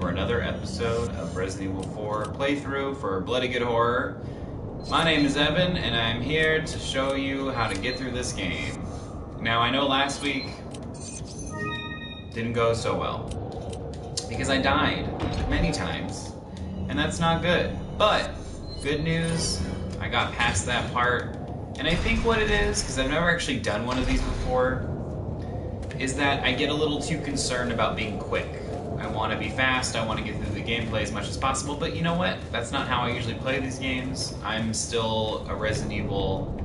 for another episode of Resident Evil 4 playthrough for Bloody Good Horror. My name is Evan, and I'm here to show you how to get through this game. Now, I know last week didn't go so well, because I died many times, and that's not good. But, good news, I got past that part, and I think what it is, because I've never actually done one of these before, is that I get a little too concerned about being quick. I want to be fast, I want to get through the gameplay as much as possible, but you know what? That's not how I usually play these games. I'm still a Resident Evil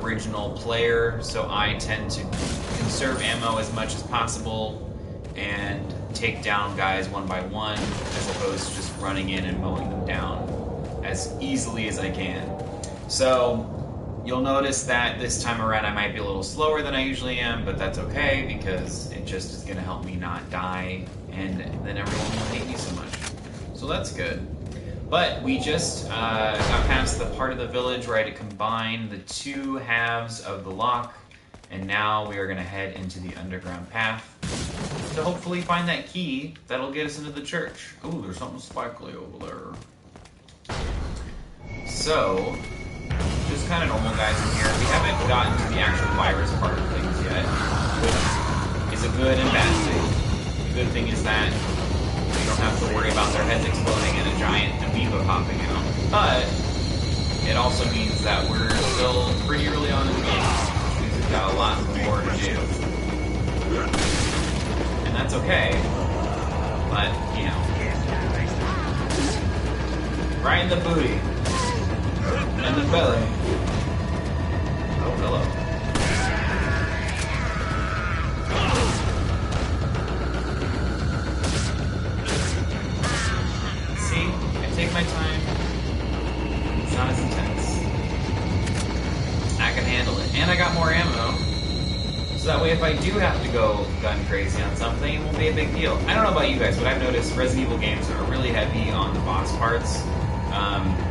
original player, so I tend to conserve ammo as much as possible and take down guys one by one, as opposed to just running in and mowing them down as easily as I can. So, you'll notice that this time around I might be a little slower than I usually am, but that's okay because it just is going to help me not die, and then everyone will hate me so much. So that's good. But we just got past the part of the village where I had to combine the two halves of the lock, and now we are going to head into the underground path to hopefully find that key that'll get us into the church. Ooh, there's something sparkly over there. So, just kind of normal guys in here. We haven't gotten to the actual virus part of things yet, which is a good and bad thing. The good thing is that we don't have to worry about their heads exploding and a giant amoeba popping out. But it also means that we're still pretty early on in the game, which means we've got a lot more to do. And that's okay, but, you know. Right in the booty. And the belly. Oh, hello. See? I take my time. It's not as intense. I can handle it. And I got more ammo. So that way if I do have to go gun crazy on something, it won't be a big deal. I don't know about you guys, but I've noticed Resident Evil games are really heavy on the boss parts.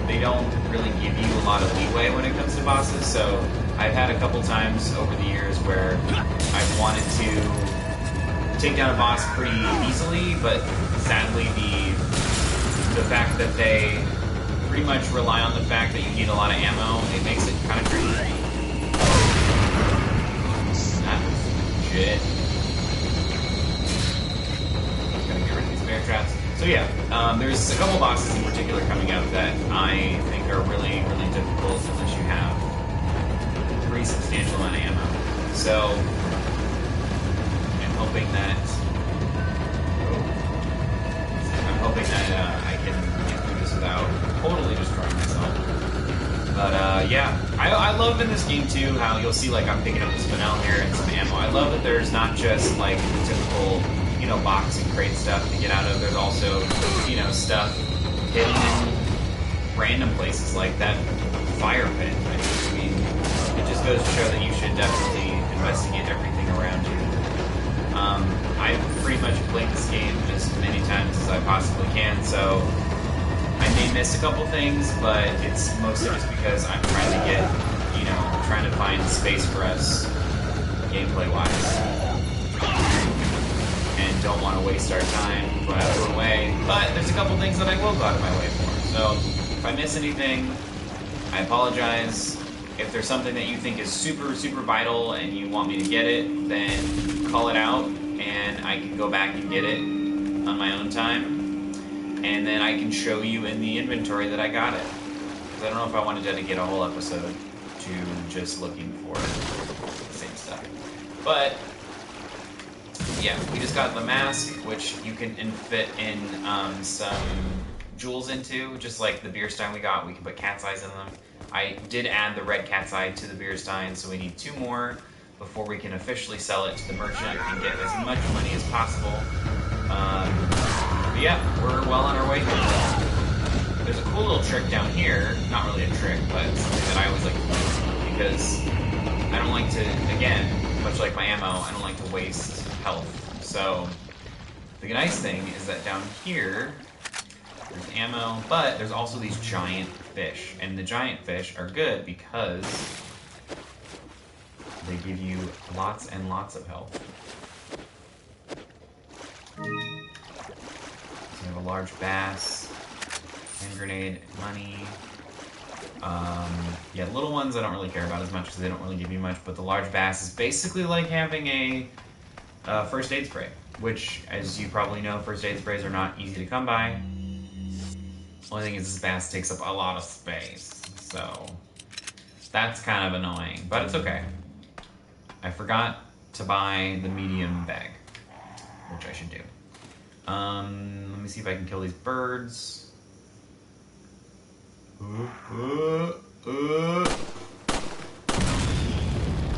They don't really give you a lot of leeway when it comes to bosses, so I've had a couple times over the years where I've wanted to take down a boss pretty easily, but sadly the fact that they pretty much rely on the fact that you need a lot of ammo, it makes it kind of tricky. That's legit. Gotta get rid of these bear traps. So yeah, there's a couple bosses in particular coming up that I think are really, really difficult unless you have a pretty substantial amount of ammo. So, I'm hoping that I can get through this without totally destroying myself. But yeah, I love in this game too how you'll see like I'm picking up a spinel here and some ammo. I love that there's not just like the typical, you know, box and crate stuff to get out of. There's also, you know, stuff hidden in random places like that fire pit. I mean, it just goes to show that you should definitely investigate everything around you. I've pretty much played this game as many times as I possibly can, so I may miss a couple things, but it's mostly just because I'm trying to get, you know, trying to find space for us gameplay-wise. And don't want to waste our time going out of our way, but there's a couple things that I will go out of my way for. So, if I miss anything, I apologize. If there's something that you think is super, super vital and you want me to get it, then call it out, and I can go back and get it on my own time, and then I can show you in the inventory that I got it. Because I don't know if I want to dedicate a whole episode to just looking for the same stuff. But yeah, we just got the mask, which you can fit in some jewels into, just like the beer stein we got. We can put cat's eyes in them. I did add the red cat's eye to the beer stein, so we need 2 more before we can officially sell it to the merchant and get as much money as possible. But yeah, we're well on our way here. There's a cool little trick down here. Not really a trick, but something that I always like to do, because I don't like to, again, much like my ammo, I don't like to waste health. So, the nice thing is that down here, there's ammo, but there's also these giant fish. And the giant fish are good because they give you lots and lots of health. large bass, hand grenade, money. Yeah, little ones I don't really care about as much because they don't really give you much, but the large bass is basically like having a first aid spray, which, as you probably know, first aid sprays are not easy to come by. Only thing is this bass takes up a lot of space, so that's kind of annoying, but it's okay. I forgot to buy the medium bag, which I should do. Let me see if I can kill these birds. Oh,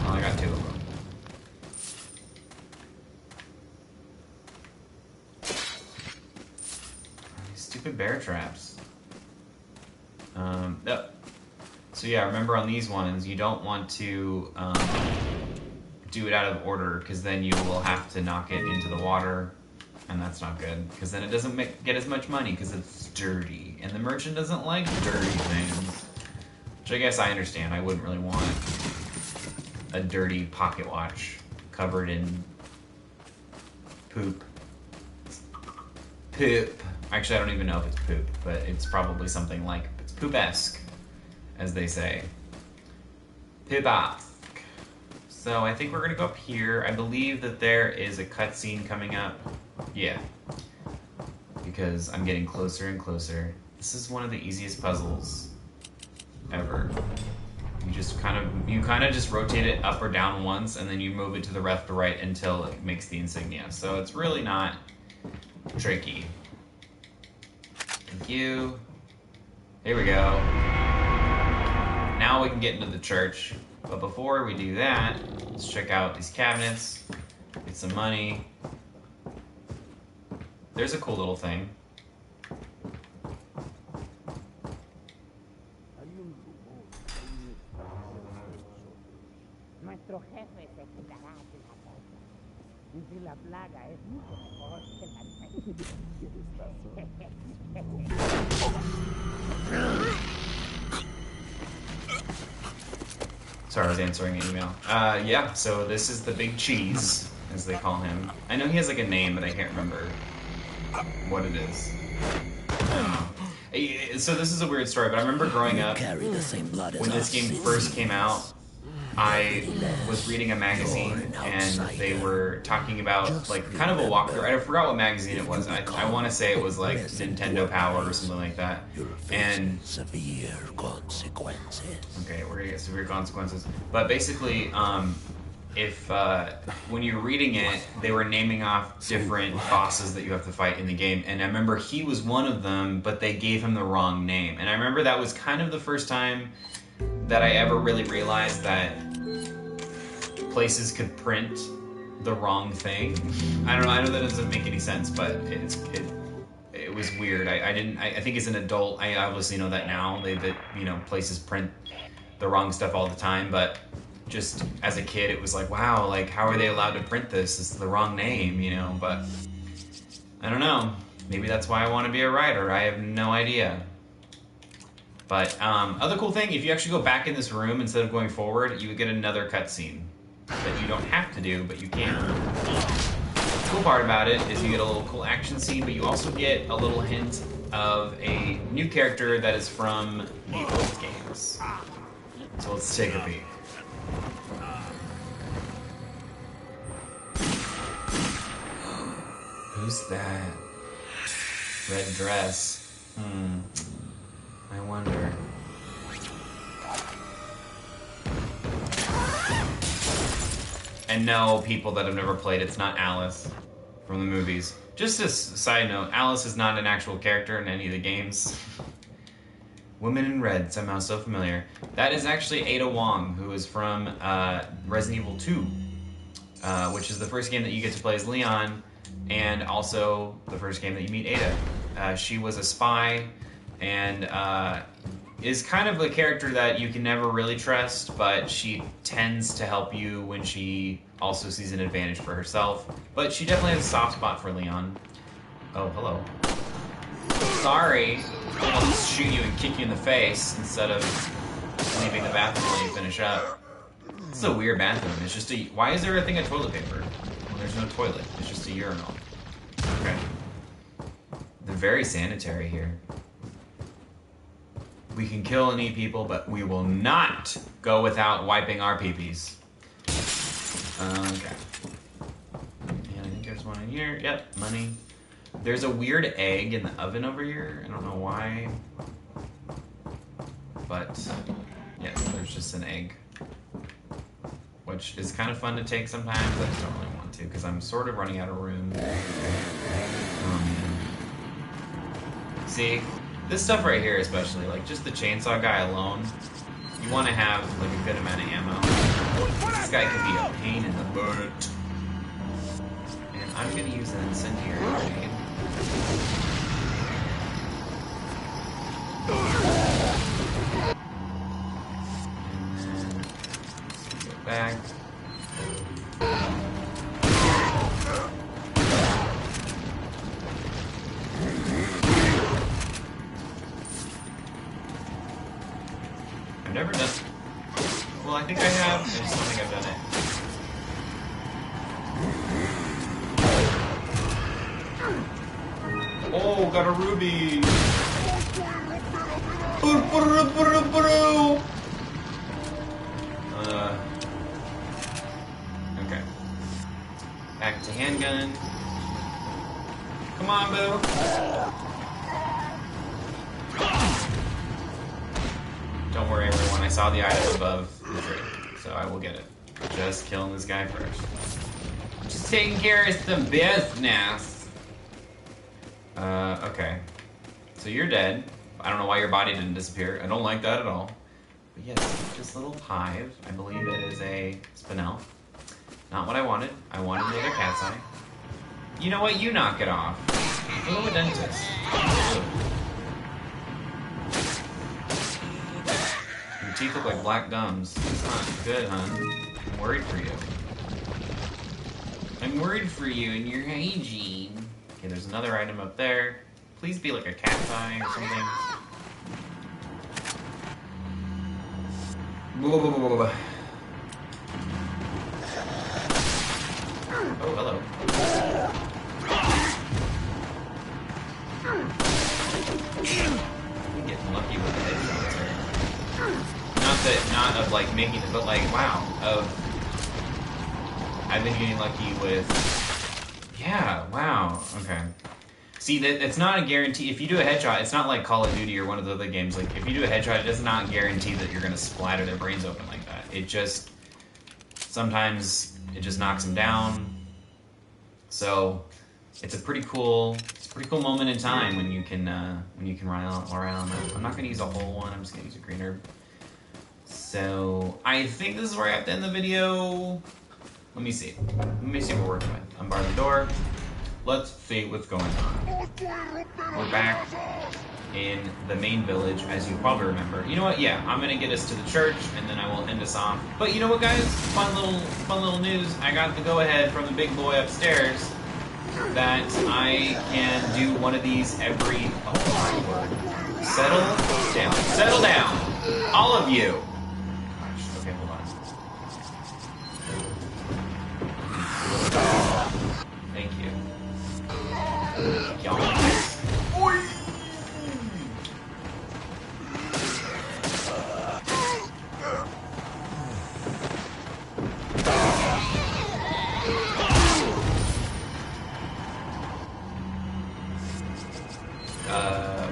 I got 2 of them. These stupid bear traps. No. So yeah, remember on these ones, you don't want to do it out of order, because then you will have to knock it into the water, and that's not good, because then it doesn't get as much money, because it's dirty, and the merchant doesn't like dirty things. Which I guess I understand. I wouldn't really want a dirty pocket watch covered in poop. Poop. Actually, I don't even know if it's poop, but it's probably something like, it's poop-esque, as they say. Poop-esque. So I think we're gonna go up here. I believe that there is a cutscene coming up. Yeah. Because I'm getting closer and closer. This is one of the easiest puzzles ever. You kind of just rotate it up or down once, and then you move it to the left or right until it makes the insignia. So it's really not tricky. Thank you. Here we go. Now we can get into the church. But before we do that, let's check out these cabinets, get some money. There's a cool little thing. Nuestro jefe se quitará de la cosa. Y si la plaga es mucho mejor que la Sorry, I was answering an email. Yeah, so this is the Big Cheese, as they call him. I know he has like a name, but I can't remember what it is. So this is a weird story, but I remember growing up, when this game first came out, I was reading a magazine, and they were talking about, like, kind of a walkthrough. I forgot what magazine it was. I want to say it was, like, Nintendo Power or something like that. And severe consequences. Okay, we're gonna get severe consequences. But basically, when you're reading it, they were naming off different bosses that you have to fight in the game. And I remember he was one of them, but they gave him the wrong name. And I remember that was kind of the first time that I ever really realized that places could print the wrong thing. I don't know. I know that doesn't make any sense, but it was weird. I think as an adult, I obviously know that now. That places print the wrong stuff all the time. But just as a kid, it was like, wow, like how are they allowed to print this? It's the wrong name, But I don't know. Maybe that's why I want to be a writer. I have no idea. But other cool thing, if you actually go back in this room instead of going forward, you would get another cutscene that you don't have to do, but you can. The cool part about it is you get a little cool action scene, but you also get a little hint of a new character that is from the old games. So let's take a peek. Who's that? Red dress. I wonder. And no, people that have never played, it's not Alice from the movies. Just a side note, Alice is not an actual character in any of the games. Women in Red, somehow so familiar. That is actually Ada Wong, who is from Resident Evil 2, which is the first game that you get to play as Leon, and also the first game that you meet Ada. She was a spy, and is kind of a character that you can never really trust, but she tends to help you when she also sees an advantage for herself. But she definitely has a soft spot for Leon. Oh, hello. Sorry. I'll just shoot you and kick you in the face instead of leaving the bathroom while you finish up. This is a weird bathroom. It's just a... Why is there a thing of toilet paper when there's no toilet? It's just a urinal. Okay. They're very sanitary here. We can kill and eat people, but we will not go without wiping our peepees. Okay. And I think there's one in here. Yep, money. There's a weird egg in the oven over here. I don't know why. But, yeah, there's just an egg. Which is kind of fun to take sometimes. I just don't really want to, because I'm sort of running out of room. Oh, man. See? This stuff right here especially, like just the chainsaw guy alone, you want to have like a good amount of ammo. This guy could be a pain in the butt. And I'm going to use an incendiary grenade. And then, let's go back. I've never done. Well, I think I have. I just don't think I've done it. Oh, got a ruby. Okay. Back to handgun. Come on, boo. Don't worry, everyone. I saw the item above the tree, so I will get it. Just killing this guy first. Just taking care of some business. Okay. So you're dead. I don't know why your body didn't disappear. I don't like that at all. But yes, this little hive, I believe it is a spinel. Not what I wanted. I wanted another cat's eye. You know what? You knock it off. Go to a dentist. Your teeth look like black gums. It's not good, hon. I'm worried for you. I'm worried for you and your hygiene. Okay, there's another item up there. Please be like a cat's eye or something. Oh, hello. I'm getting lucky with the headshots here. Not of like making it, but like, wow, I've been getting lucky with, yeah, wow, okay. See, it's not a guarantee. If you do a headshot, it's not like Call of Duty or one of the other games. Like, if you do a headshot, it does not guarantee that you're going to splatter their brains open like that. It just, sometimes it just knocks them down. So, it's a pretty cool moment in time when you can run around. I'm not going to use a whole one. I'm just going to use a green herb. So, I think this is where I have to end the video. Let me see what we're working with. Unbar the door. Let's see what's going on. We're back in the main village, as you probably remember. You know what? Yeah, I'm gonna get us to the church, and then I will end us off. But you know what, guys? Fun little news. I got the go-ahead from the big boy upstairs that I can do one of these every. Oh my word! Settle down, all of you. Gosh. Okay, hold on. Thank you.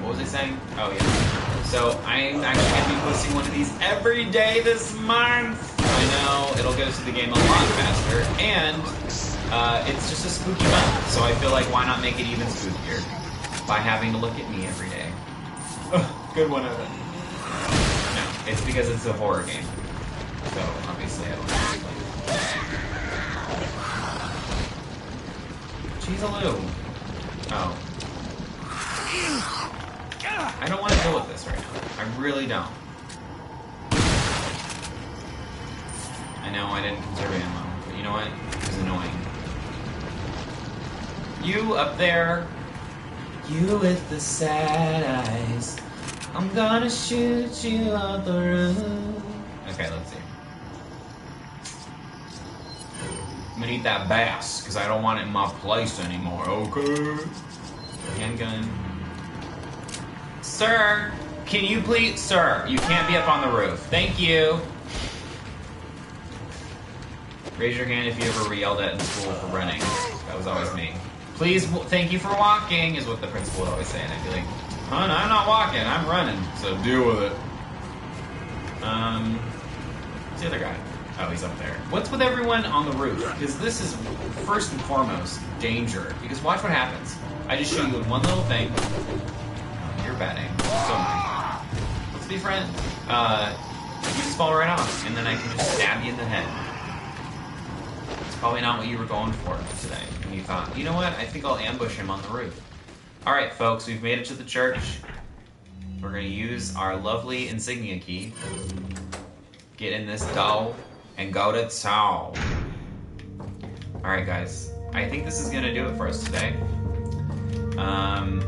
What was I saying? Oh yeah. So I'm actually going to be posting one of these every day this month. I know, it'll get us to the game a lot faster, and it's just a spooky month, so I feel like why not make it even spookier by having to look at me every day. Oh, good one, Evan. No, it's because it's a horror game. So, obviously, I don't have to play. Cheese-a-loo. Oh. I don't want to deal with this right now. I really don't. I know I didn't conserve ammo, but you know what? It was annoying. You up there, you with the sad eyes, I'm gonna shoot you out the roof. Okay, let's see. I'm gonna eat that bass, because I don't want it in my place anymore, okay? Handgun. Sir, can you please... Sir, you can't be up on the roof. Thank you. Raise your hand if you ever were yelled at in school for running. That was always me. Please, thank you for walking, is what the principal would always say. And I'd be like, hon, I'm not walking, I'm running. So deal with it. Who's the other guy? Oh, he's up there. What's with everyone on the roof? Because this is, first and foremost, danger. Because watch what happens. I just shoot you with one little thing. Oh, you're batting. So nice. Let's be friends. You just fall right off, and then I can just stab you in the head. It's probably not what you were going for today. And you thought, you know what? I think I'll ambush him on the roof. All right, folks, we've made it to the church. We're going to use our lovely insignia key. Get in this door and go to town. All right, guys. I think this is going to do it for us today.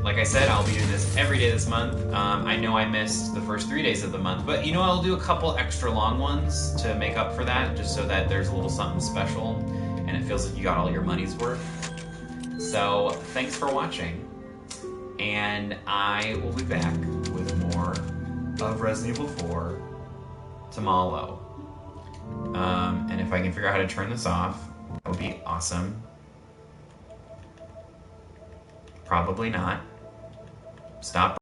Like I said, I'll be doing this every day this month. I know I missed the first 3 days of the month, but you know, I'll do a couple extra long ones to make up for that, just so that there's a little something special and it feels like you got all your money's worth. So thanks for watching, and I will be back with more of Resident Evil 4 tomorrow. And if I can figure out how to turn this off, that would be awesome. Probably not. Stop.